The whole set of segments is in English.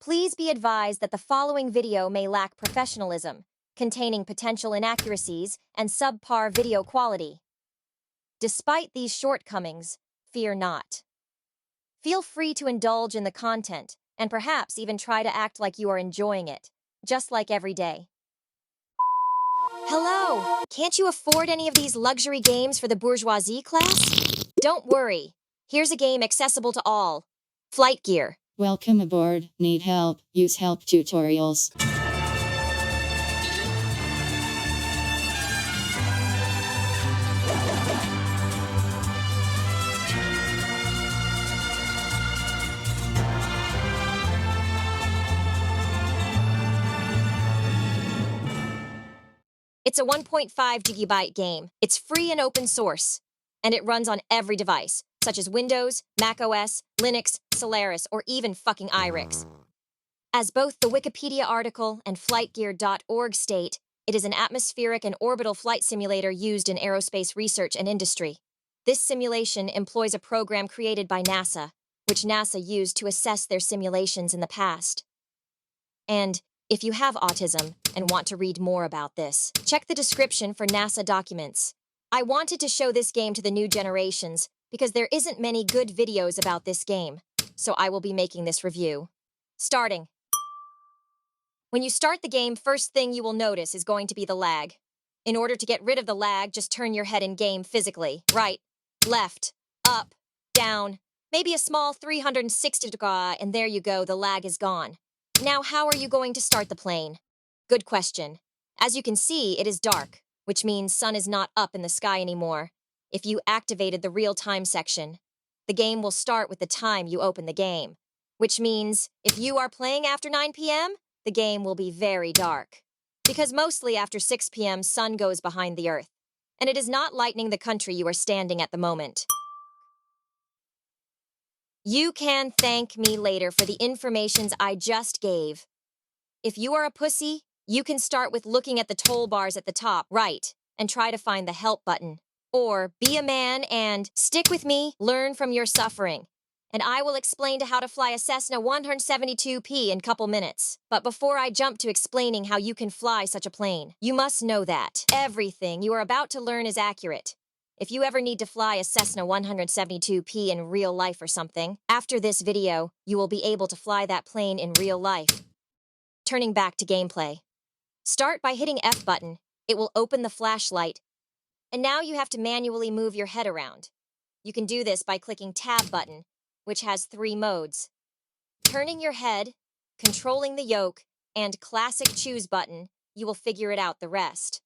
Please be advised that the following video may lack professionalism, containing potential inaccuracies and subpar video quality. Despite these shortcomings, fear not. Feel free to indulge in the content and perhaps even try to act like you are enjoying it, just like every day. Hello! Can't you afford any of these luxury games for the bourgeoisie class? Don't worry. Here's a game accessible to all. Flightgear. Welcome aboard. Need help? Use help tutorials. It's a 1.5 gigabyte game. It's free and open source, and it runs on every device, such as Windows, Mac OS, Linux, Solaris, or even fucking iRix. As both the Wikipedia article and flightgear.org state, it is an atmospheric and orbital flight simulator used in aerospace research and industry. This simulation employs a program created by NASA, which NASA used to assess their simulations in the past. And if you have autism and want to read more about this, check the description for NASA documents. I wanted to show this game to the new generations because there isn't many good videos about this game, so I will be making this review. Starting. When you start the game, first thing you will notice is going to be the lag. In order to get rid of the lag, just turn your head in game physically. Right, left, up, down, maybe a small 360 degree, and there you go, the lag is gone. Now, how are you going to start the plane? Good question. As you can see, it is dark, which means sun is not up in the sky anymore. If you activated the real-time section, the game will start with the time you open the game, which means if you are playing after 9 p.m., the game will be very dark. Because mostly after 6 p.m., sun goes behind the earth, and it is not lightening the country you are standing at the moment. You can thank me later for the informations I just gave. If you are a pussy, you can start with looking at the toll bars at the top right and try to find the help button. Or be a man and stick with me, learn from your suffering. And I will explain to how to fly a Cessna 172P in a couple minutes. But before I jump to explaining how you can fly such a plane, you must know that everything you are about to learn is accurate. If you ever need to fly a Cessna 172P in real life or something, after this video, you will be able to fly that plane in real life. Turning back to gameplay. Start by hitting F button. It will open the flashlight. And now you have to manually move your head around. You can do this by clicking Tab button, which has 3 modes. Turning your head, controlling the yoke, and classic choose button, you will figure it out the rest.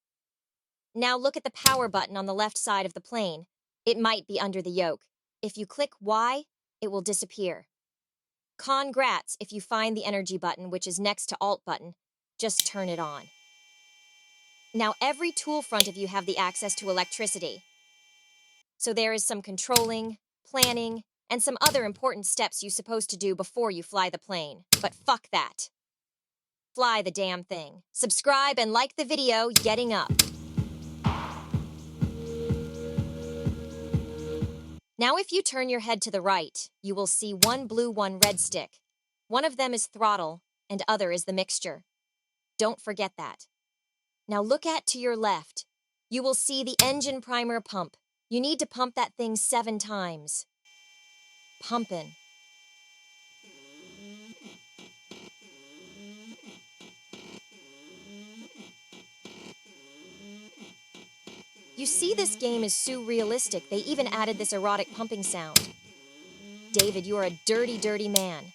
Now look at the power button on the left side of the plane. It might be under the yoke. If you click Y, it will disappear. Congrats if you find the energy button, which is next to Alt button. Just turn it on. Now every tool front of you have the access to electricity. So there is some controlling, planning, and some other important steps you're supposed to do before you fly the plane. But fuck that. Fly the damn thing. Subscribe and like the video, getting up. Now if you turn your head to the right, you will see 1 blue, 1 red stick. One of them is throttle, and other is the mixture. Don't forget that. Now look to your left. You will see the engine primer pump. You need to pump that thing 7 times. Pumpin'. You see, this game is so realistic, they even added this erotic pumping sound. David, you are a dirty, dirty man.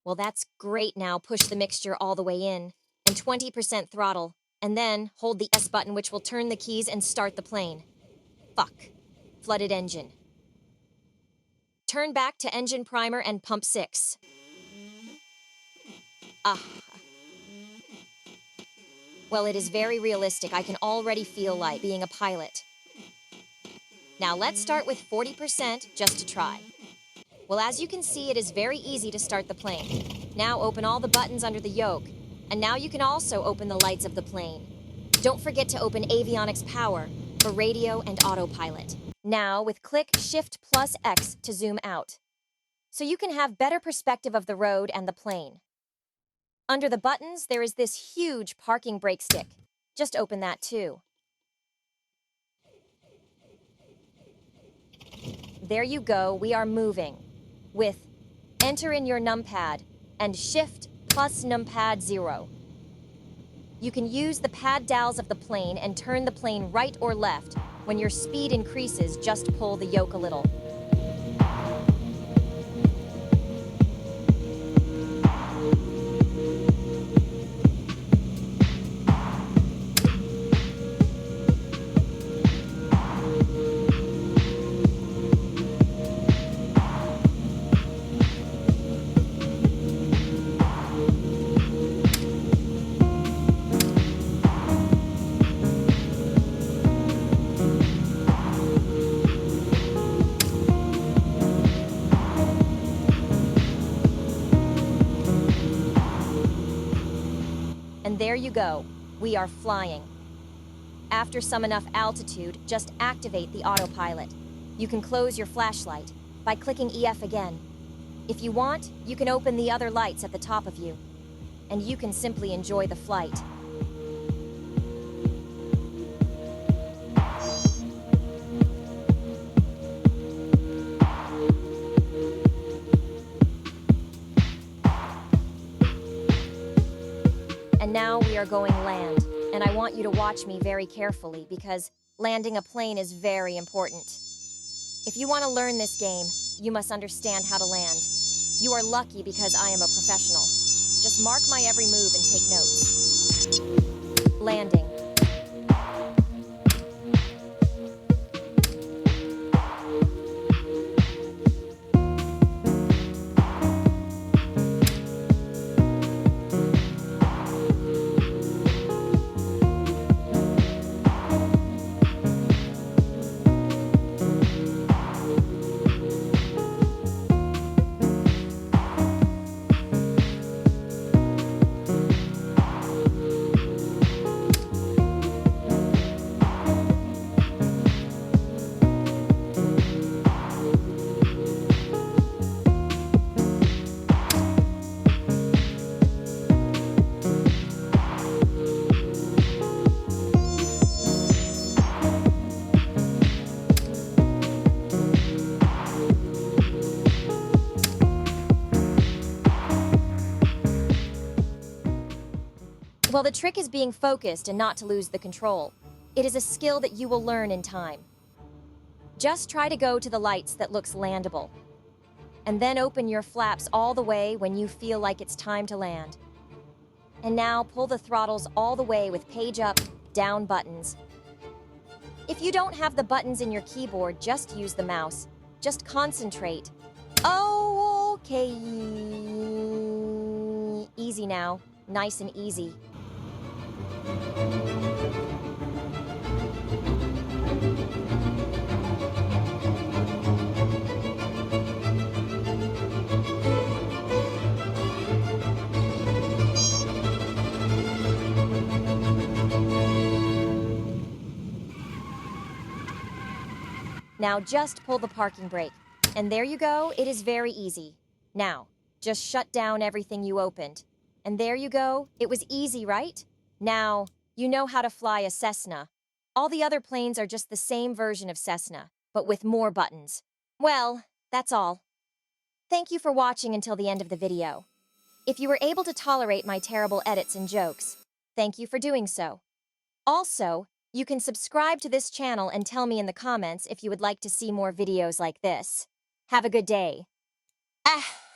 Well, that's great. Now push the mixture all the way in, and 20% throttle, and then hold the S button, which will turn the keys and start the plane. Fuck. Flooded engine. Turn back to engine primer and pump 6. Well, it is very realistic. I can already feel like being a pilot. Now let's start with 40% just to try. Well, as you can see, it is very easy to start the plane. Now open all the buttons under the yoke, and now you can also open the lights of the plane. Don't forget to open avionics power for radio and autopilot. Now with click Shift plus X to zoom out, so you can have better perspective of the road and the plane. Under the buttons, there is this huge parking brake stick. Just open that too. There you go, we are moving. With enter in your numpad and shift plus numpad 0. You can use the pad dials of the plane and turn the plane right or left. When your speed increases, just pull the yoke a little. And there you go, we are flying. After some enough altitude, just activate the autopilot. You can close your flashlight by clicking EF again. If you want, you can open the other lights at the top of you, and you can simply enjoy the flight. And now we are going land, and I want you to watch me very carefully because landing a plane is very important. If you want to learn this game, you must understand how to land. You are lucky because I am a professional. Just mark my every move and take notes. Landing. Well, the trick is being focused and not to lose the control. It is a skill that you will learn in time. Just try to go to the lights that looks landable. And then open your flaps all the way when you feel like it's time to land. And now pull the throttles all the way with page up, down buttons. If you don't have the buttons in your keyboard, just use the mouse. Just concentrate. Oh, okay. Easy now. Nice and easy. Now just pull the parking brake. And there you go, it is very easy. Now, just shut down everything you opened. And there you go, it was easy, right? Now, you know how to fly a Cessna. All the other planes are just the same version of Cessna, but with more buttons. Well, that's all. Thank you for watching until the end of the video. If you were able to tolerate my terrible edits and jokes, thank you for doing so. Also, you can subscribe to this channel and tell me in the comments if you would like to see more videos like this. Have a good day. Ah!